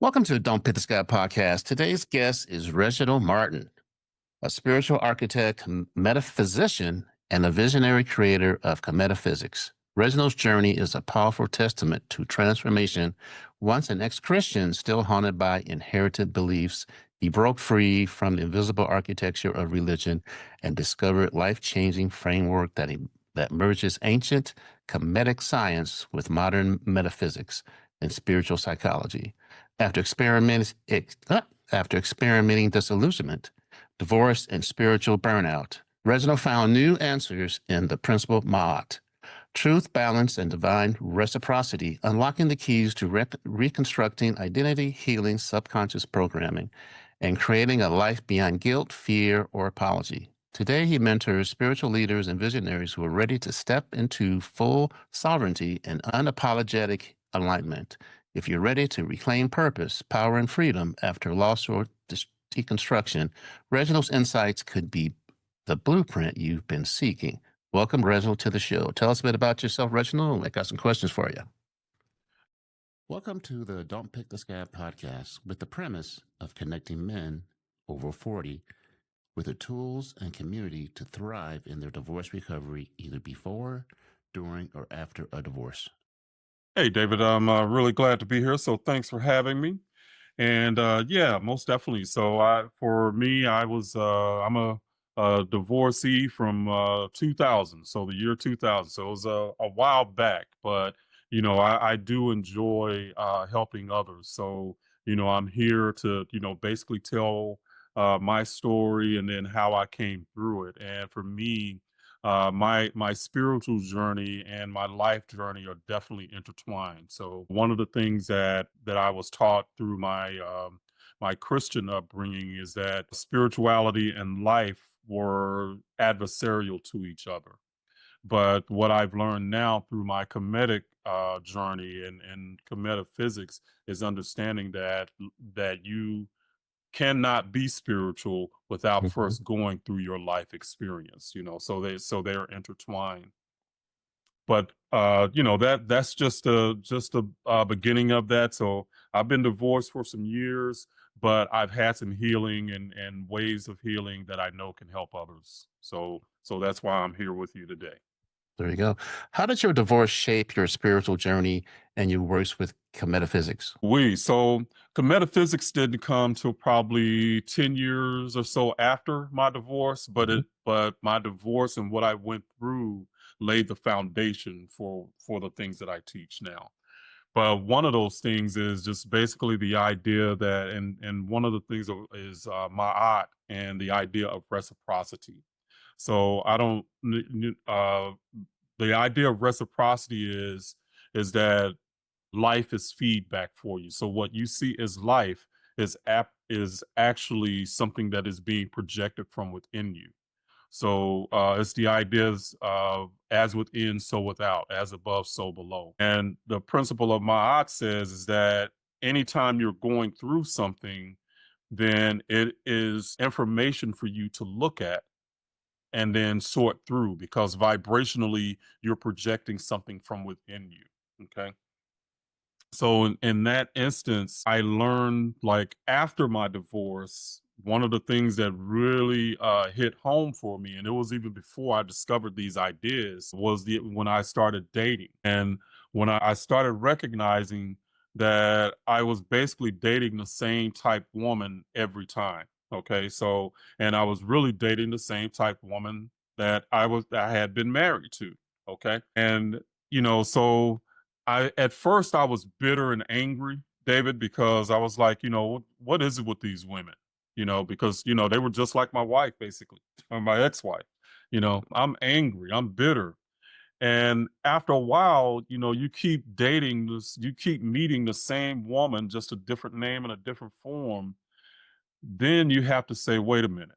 Welcome to the Don't Pick the Scab podcast. Today's guest is Reginald Martin, a spiritual architect, metaphysician, and a visionary creator of Kemetaphysics. Reginald's journey is a powerful testament to transformation. Once an ex-Christian, still haunted by inherited beliefs, he broke free from the invisible architecture of religion and discovered life-changing framework that merges ancient Kemetic science with modern metaphysics and spiritual psychology. After experimenting disillusionment, divorce, and spiritual burnout, Reginald found new answers in the principle Ma'at, truth, balance, and divine reciprocity, unlocking the keys to reconstructing identity, healing subconscious programming, and creating a life beyond guilt, fear, or apology. Today, he mentors spiritual leaders and visionaries who are ready to step into full sovereignty and unapologetic alignment. If you're ready to reclaim purpose, power, and freedom after loss or deconstruction, Reginald's insights could be the blueprint you've been seeking. Welcome, Reginald, to the show. Tell us a bit about yourself, Reginald. I got some questions for you. Welcome to the Don't Pick the Scab podcast with the premise of connecting men over 40 with the tools and community to thrive in their divorce recovery, either before, during, or after a divorce. Hey, David, I'm really glad to be here. So thanks for having me. And yeah, most definitely. So for me, I'm a divorcee from 2000. So the year 2000. So it was a while back, but I do enjoy helping others. So, I'm here to, basically tell my story and then how I came through it. And for me, my spiritual journey and my life journey are definitely intertwined. So one of the things that I was taught through my Christian upbringing is that spirituality and life were adversarial to each other. But what I've learned now through my Kemetic journey and Kemetaphysics is understanding that you cannot be spiritual without Mhm. first going through your life experience, so they're intertwined. But that's just a beginning of that. So I've been divorced for some years, but I've had some healing and ways of healing that I know can help others. So that's why I'm here with you today. There you go. How did your divorce shape your spiritual journey and your works with metaphysics? So the metaphysics didn't come till probably 10 years or so after my divorce, Mhm. but my divorce and what I went through laid the foundation for the things that I teach now. But one of those things is just basically the idea that, and one of the things is ma'at and the idea of reciprocity. So I don't, the idea of reciprocity is that life is feedback for you. So what you see as life is actually something that is being projected from within you. So it's the ideas of as within, so without, as above, so below. And the principle of Ma'at says is that anytime you're going through something, then it is information for you to look at and then sort through because vibrationally you're projecting something from within you. Okay. So in that instance, I learned like after my divorce, one of the things that really hit home for me, and it was even before I discovered these ideas, was the when I started dating, and when I started recognizing that I was basically dating the same type woman every time. Okay, so and I was really dating the same type woman that I had been married to. Okay, and so I at first I was bitter and angry, David, because I was like, what is it with these women? Because they were just like my wife, basically, or my ex-wife. I'm angry, I'm bitter. And after a while, you keep dating this, you keep meeting the same woman, just a different name and a different form. Then you have to say, wait a minute,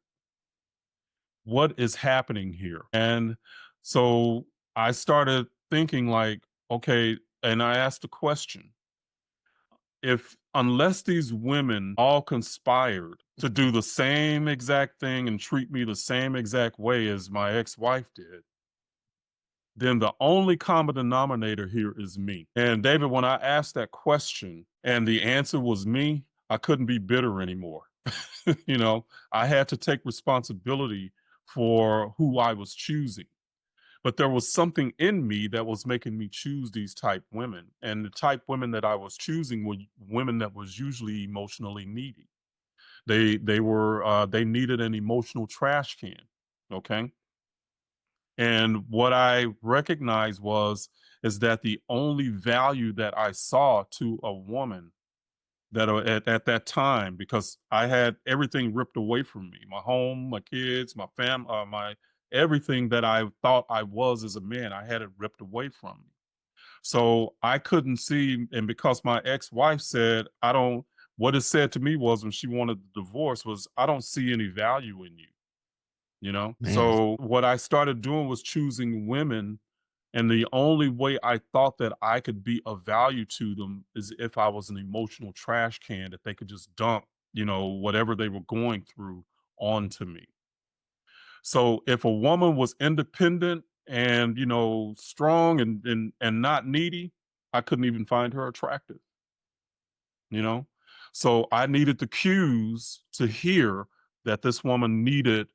what is happening here? And so I started thinking like, okay, and I asked a question if unless these women all conspired to do the same exact thing and treat me the same exact way as my ex-wife did, then the only common denominator here is me. And David, when I asked that question and the answer was me, I couldn't be bitter anymore. You know, I had to take responsibility for who I was choosing. But there was something in me that was making me choose these type women. And the type women that I was choosing were women that was usually emotionally needy. They needed an emotional trash can. Okay. And what I recognized was is that the only value that I saw to a woman that at that time, because I had everything ripped away from me, my home, my kids, my fam, my everything that I thought I was as a man, I had it ripped away from me. So I couldn't see, and because my ex-wife said, I don't, what it said to me was when she wanted the divorce was, I don't see any value in you, you know? Man, So what I started doing was choosing women, and the only way I thought that I could be of value to them is if I was an emotional trash can that they could just dump, you know, whatever they were going through onto me. So if a woman was independent and, you know, strong and not needy, I couldn't even find her attractive, you know? So I needed the cues to hear that this woman needed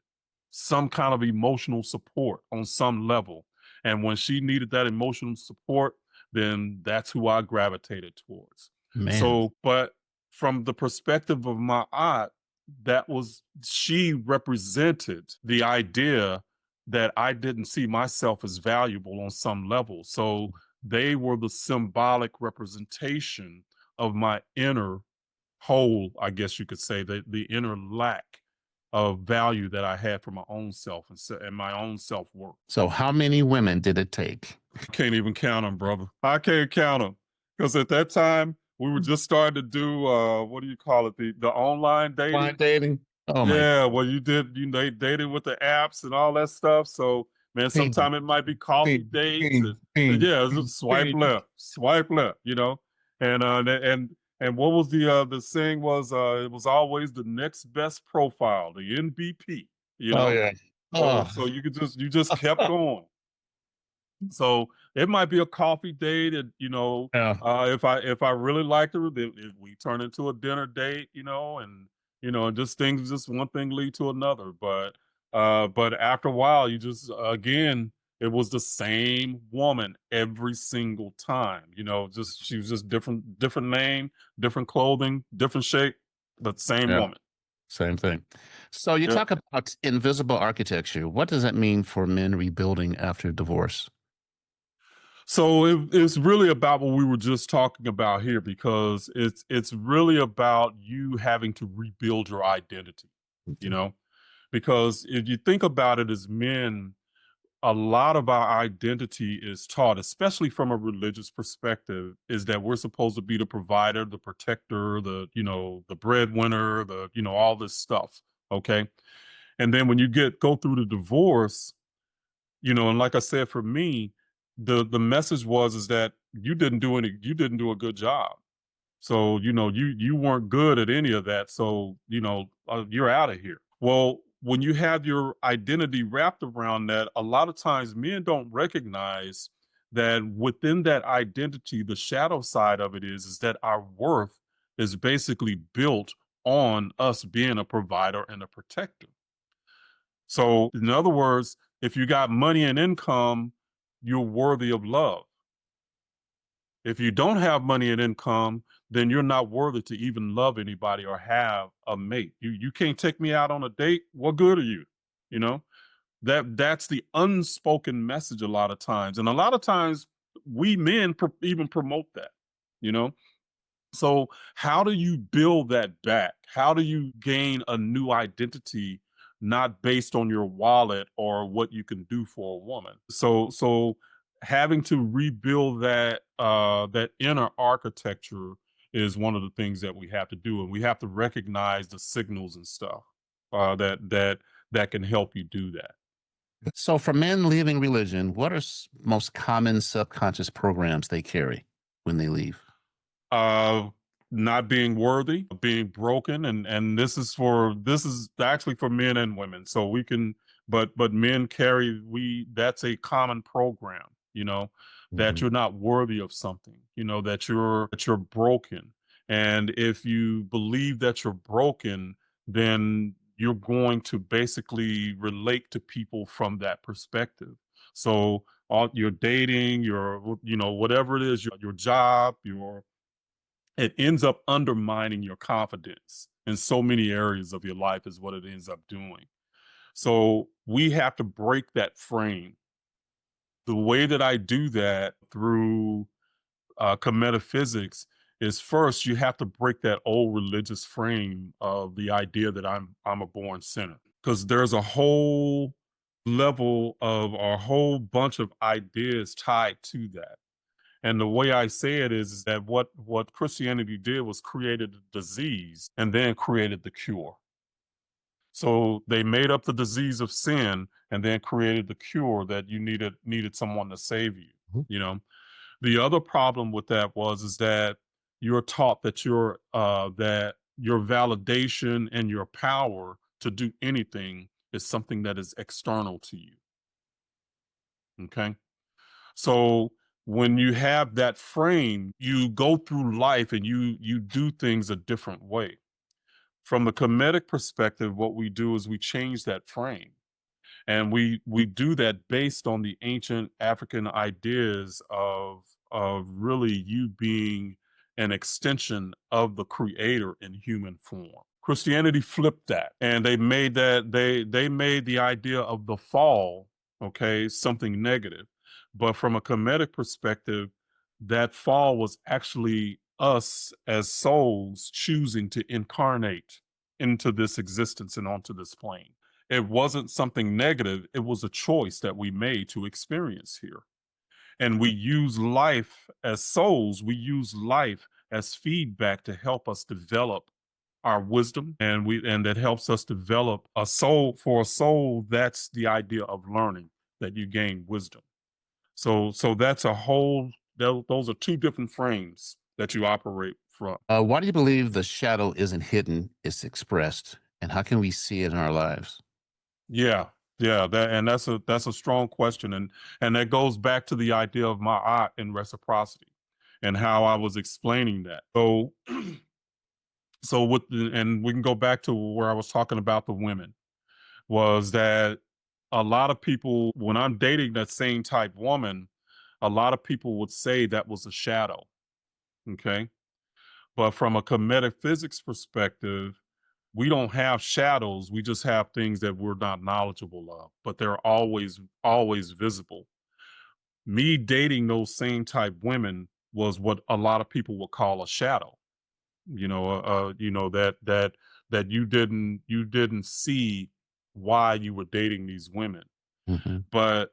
some kind of emotional support on some level. And when she needed that emotional support, then that's who I gravitated towards. man, So, but from the perspective of my aunt, that was, she represented the idea that I didn't see myself as valuable on some level. So they were the symbolic representation of my inner hole, I guess you could say, the inner lack of value that I had for my own self and my own self worth. so how many women did it take? I can't even count them, brother. I can't count them because at that time we were just starting to do what do you call it, the online Blind dating. dating? Oh my, Yeah, well, they dated with the apps and all that stuff. So, man, ping, sometimes it might be coffee ping, dates ping, and ping, yeah, it's ping, just swipe ping. left, swipe left, you know. And and what was the saying was it was always the next best profile, the NBP, you Oh know. yeah. So Oh, you just kept going. So it might be a coffee date, and you know, yeah. if I really liked her, then if we turn into a dinner date, you know, just things, just one thing lead to another. But after a while, you just again, it was the same woman every single time. You know, just she was just different name, different clothing, different shape, but same Yeah. woman. Same thing. So you Yeah. talk about invisible architecture. What does that mean for men rebuilding after divorce? So it's really about what we were just talking about here because it's really about you having to rebuild your identity, you Okay. know? Because if you think about it as men, a lot of our identity is taught, especially from a religious perspective, is that we're supposed to be the provider, the protector, the breadwinner, all this stuff. Okay. And then when you go through the divorce, and like I said, for me, the message was is that you didn't do a good job. So, you weren't good at any of that. So, you're out of here. Well, when you have your identity wrapped around that, a lot of times men don't recognize that within that identity, the shadow side of it is that our worth is basically built on us being a provider and a protector. So, in other words, if you got money and income, you're worthy of love. If you don't have money and income, then you're not worthy to even love anybody or have a mate. You can't take me out on a date. What good are you? You know? That's the unspoken message a lot of times. And a lot of times we men even promote that, you know? So, how do you build that back? How do you gain a new identity not based on your wallet or what you can do for a woman? So having to rebuild that inner architecture is one of the things that we have to do, and we have to recognize the signals and stuff that can help you do that. So for men leaving religion, what are most common subconscious programs they carry when they leave? uh Not being worthy, being broken, and this is actually for men and women, so but men carry that's a common program, that Mhm. you're not worthy of something, that you're broken. And if you believe that you're broken, then you're going to basically relate to people from that perspective. So all your dating, whatever it is, your job, it ends up undermining your confidence in so many areas of your life is what it ends up doing. So we have to break that frame. The way that I do that through Kemetaphysics is, first you have to break that old religious frame of the idea that I'm a born sinner, because there's a whole level of a whole bunch of ideas tied to that. And the way I say it is that what Christianity did was created a disease and then created the cure. So they made up the disease of sin and then created the cure that you needed someone to save you. Mhm. You know, the other problem with that is that you're taught that your validation and your power to do anything is something that is external to you. Okay, so when you have that frame, you go through life and you do things a different way. From the Kemetic perspective, what we do is we change that frame. And we do that based on the ancient African ideas of really you being an extension of the creator in human form. Christianity flipped that, and they made the idea of the fall, okay, something negative. But from a Kemetic perspective, that fall was actually us as souls choosing to incarnate into this existence and onto this plane. It wasn't something negative. It was a choice that we made to experience here. And we use life as souls, we use life as feedback to help us develop our wisdom, and that helps us develop a soul. For a soul, that's the idea of learning, that you gain wisdom. So that's a whole those are two different frames that you operate from. Why do you believe the shadow isn't hidden, it's expressed? And how can we see it in our lives? Yeah, yeah, that's a strong question, and that goes back to the idea of my art and reciprocity, and how I was explaining that. So, and we can go back to where I was talking about the women, was that a lot of people, when I'm dating that same type woman, a lot of people would say that was a shadow. Okay, but from a Kemetic physics perspective, we don't have shadows. We just have things that we're not knowledgeable of, but they're always visible. Me dating those same type women was what a lot of people would call a shadow. That you didn't see why you were dating these women, Hmm. but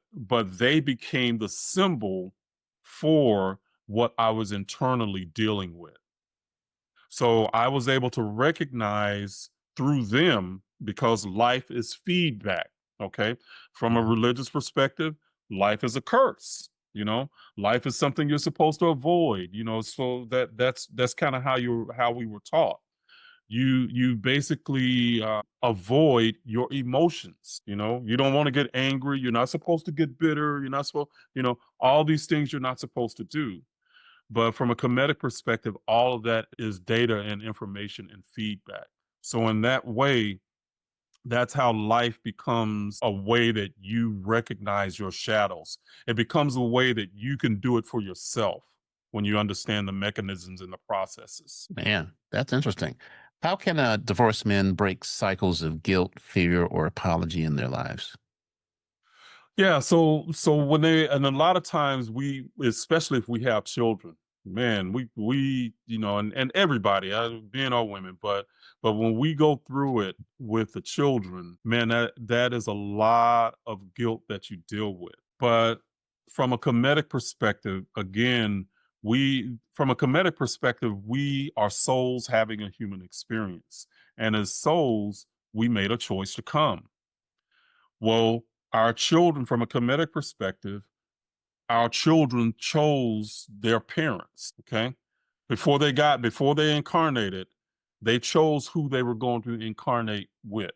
they became the symbol for what I was internally dealing with. So I was able to recognize through them, because life is feedback. Okay. From a religious perspective, life is a curse. Life is something you're supposed to avoid. So that's kind of how we were taught. You basically avoid your emotions. You don't want to get angry. You're not supposed to get bitter. You're not supposed. All these things you're not supposed to do. But from a Kemetic perspective, all of that is data and information and feedback. So in that way, that's how life becomes a way that you recognize your shadows. It becomes a way that you can do it for yourself when you understand the mechanisms and the processes. Man, that's interesting. How can divorced men break cycles of guilt, fear, or apology in their lives? Yeah, so when and a lot of times we, especially if we have children, man, we and everybody, men or women, but when we go through it with the children, man, that is a lot of guilt that you deal with. But from a Kemetic perspective, again, we are souls having a human experience, and as souls, we made a choice to come. Well, our children, from a Kemetic perspective, our children chose their parents. Okay, before they incarnated, they chose who they were going to incarnate with.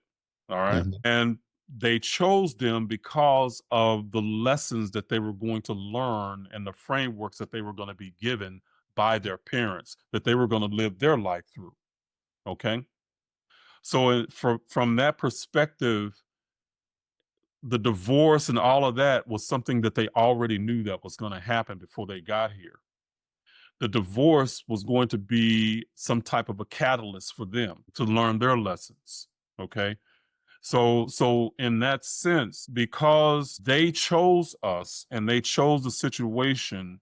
All right, Mhm. and they chose them because of the lessons that they were going to learn and the frameworks that they were going to be given by their parents, that they were going to live their life through. Okay. So from that perspective, the divorce and all of that was something that they already knew that was going to happen before they got here. The divorce was going to be some type of a catalyst for them to learn their lessons. Okay. So in that sense, because they chose us and they chose the situation,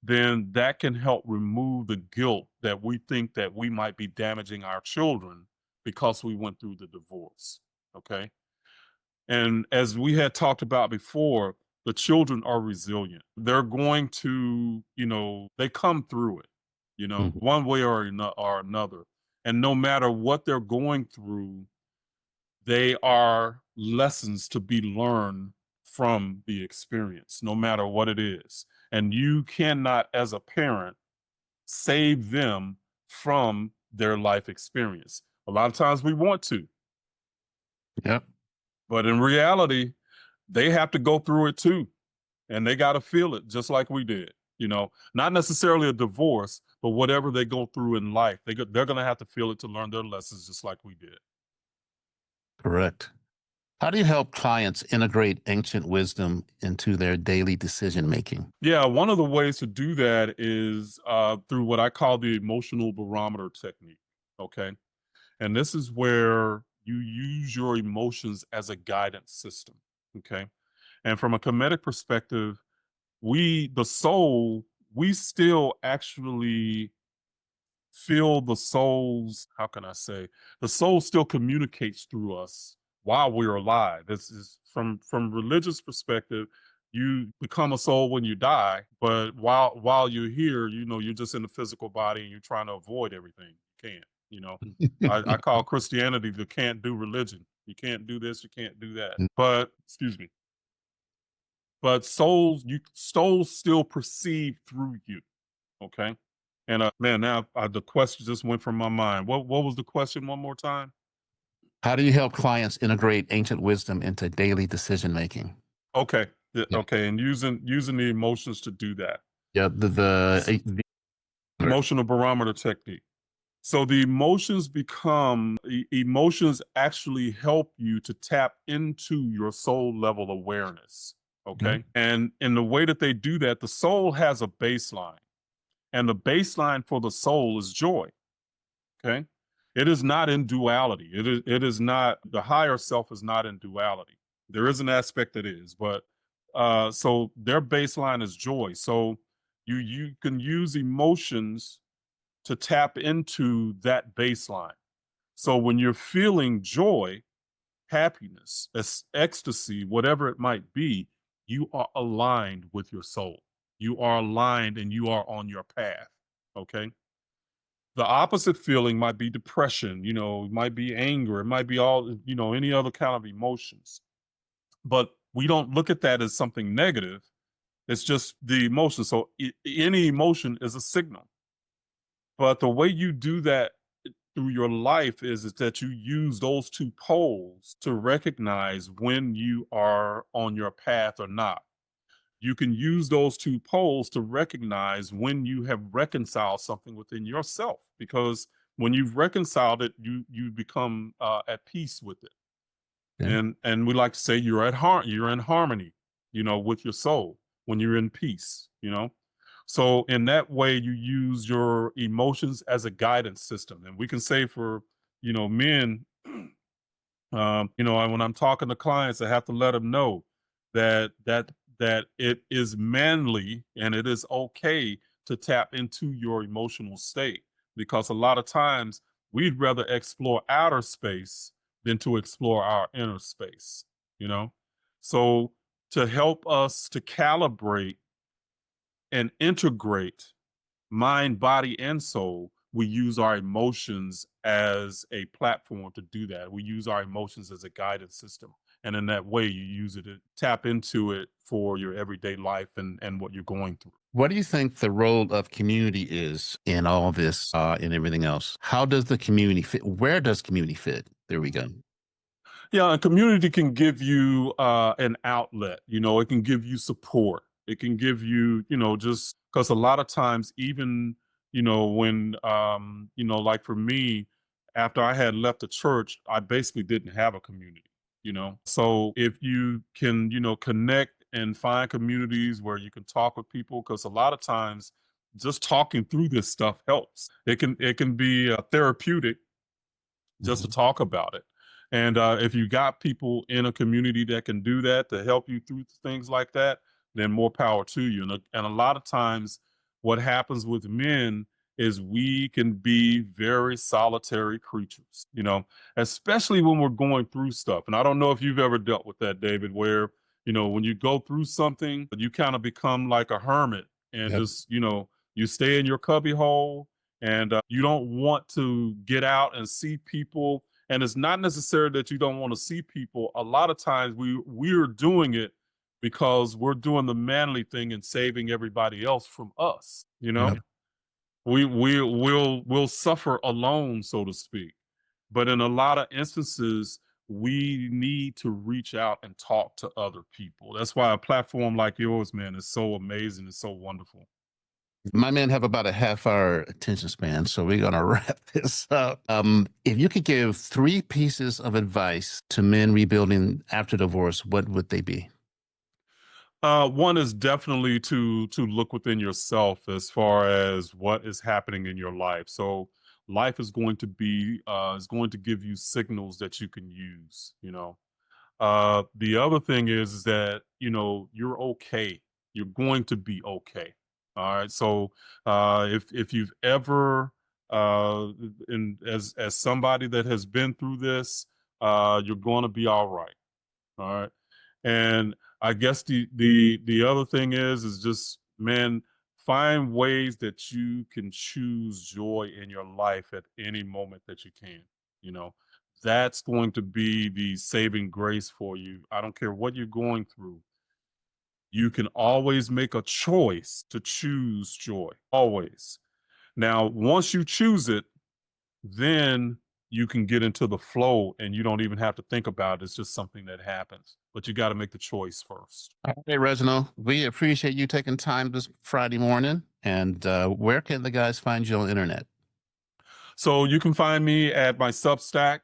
then that can help remove the guilt that we think that we might be damaging our children because we went through the divorce. Okay. And as we had talked about before, the children are resilient. They're going to, they come through it, Mhm. one way or another. And no matter what they're going through, they are lessons to be learned from the experience, no matter what it is. And you cannot, as a parent, save them from their life experience. A lot of times we want to, Yep. but in reality, they have to go through it too. And they got to feel it just like we did. Not necessarily a divorce, but whatever they go through in life, they're going to have to feel it to learn their lessons just like we did. Correct. How do you help clients integrate ancient wisdom into their daily decision making? Yeah, one of the ways to do that is through what I call the emotional barometer technique. Okay. And this is where you use your emotions as a guidance system. Okay. And from a Kemetic perspective, the soul, we still actually feel the soul's, how can I say, the soul still communicates through us while we're alive. This is from religious perspective, you become a soul when you die, but while you're here, you're just in the physical body and you're trying to avoid everything. You can't, you know. I call Christianity the can't do religion. You can't do this, you can't do that. But excuse me. But souls still perceive through you. Okay. And man, now the question just went from my mind. What was the question one more time? How do you help clients integrate ancient wisdom into daily decision making? Okay. Yeah. Okay. And using the emotions to do that. Yeah. Emotional barometer technique. So the emotions actually help you to tap into your soul level awareness. Mhm. Okay. And in the way that they do that, the soul has a baseline. And the baseline for the soul is joy. Okay. It is not in duality. It is not, the higher self is not in duality. There is an aspect that is, but so their baseline is joy. So you can use emotions to tap into that baseline. So when you're feeling joy, happiness, ecstasy, whatever it might be, you are aligned with your soul. You are aligned and you are on your path. Okay. The opposite feeling might be depression, it might be anger, it might be all, any other kind of emotions. But we don't look at that as something negative. It's just the emotion. So any emotion is a signal. But the way you do that through your life is that you use those two poles to recognize when you are on your path or not. You can use those two poles to recognize when you have reconciled something within yourself, because when you've reconciled it, you become at peace with it. Yeah. And we like to say you're in harmony, with your soul when you're in peace. So in that way, you use your emotions as a guidance system. And we can say for, men, when I'm talking to clients, I have to let them know that it is manly and it is okay to tap into your emotional state, because a lot of times we'd rather explore outer space than to explore our inner space, you know? So to help us to calibrate and integrate mind, body, and soul, we use our emotions as a platform to do that. We use our emotions as a guidance system. And in that way, you use it to tap into it for your everyday life and what you're going through. What do you think the role of community is in all this and everything else? How does the community fit? Where does community fit? There we go. Yeah, a community can give you an outlet. It can give you support. It can give you, just because a lot of times, even when like for me, after I had left the church, I basically didn't have a community. So if you can, connect and find communities where you can talk with people, because a lot of times, just talking through this stuff helps. It can be therapeutic just to Mhm. talk about it. And if you got people in a community that can do that to help you through things like that, then more power to you. And a lot of times, what happens with men is we can be very solitary creatures, especially when we're going through stuff. And I don't know if you've ever dealt with that, David, where, when you go through something, you kind of become like a hermit and Yep. just, you stay in your cubby hole and you don't want to get out and see people. And it's not necessary that you don't want to see people. A lot of times we're doing it because we're doing the manly thing and saving everybody else from us. Yep. We'll suffer alone, so to speak. But in a lot of instances, we need to reach out and talk to other people. That's why a platform like yours, man, is so amazing. It's so wonderful. My men have about a half hour attention span, so we're going to wrap this up. If you could give three pieces of advice to men rebuilding after divorce, what would they be? One is definitely to look within yourself as far as what is happening in your life. So life is going to give you signals that you can use. The other thing is that you're okay. You're going to be okay. All right. So if you've ever and as somebody that has been through this, you're going to be all right. All right. And I guess the other thing is just, man, find ways that you can choose joy in your life at any moment that you can. You know, that's going to be the saving grace for you. I don't care what you're going through. You can always make a choice to choose joy. Always. Now, once you choose it, then you can get into the flow and you don't even have to think about it. It's just something that happens. But you got to make the choice first. Hey, Reginald, we appreciate you taking time this Friday morning. And where can the guys find you on the internet? So you can find me at my Substack,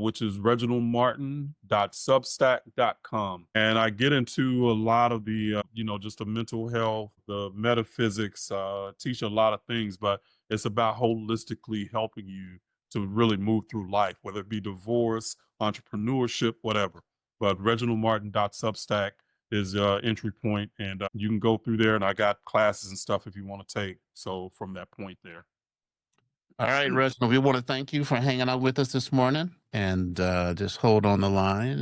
which is reginaldmartin.substack.com. And I get into a lot of the, just the mental health, the metaphysics, teach a lot of things, but it's about holistically helping you to really move through life, whether it be divorce, entrepreneurship, whatever. But reginaldmartin.substack is entry point, and you can go through there, and I got classes and stuff if you want to take. So from that point there. All right, Reginald, we want to thank you for hanging out with us this morning and just hold on the line.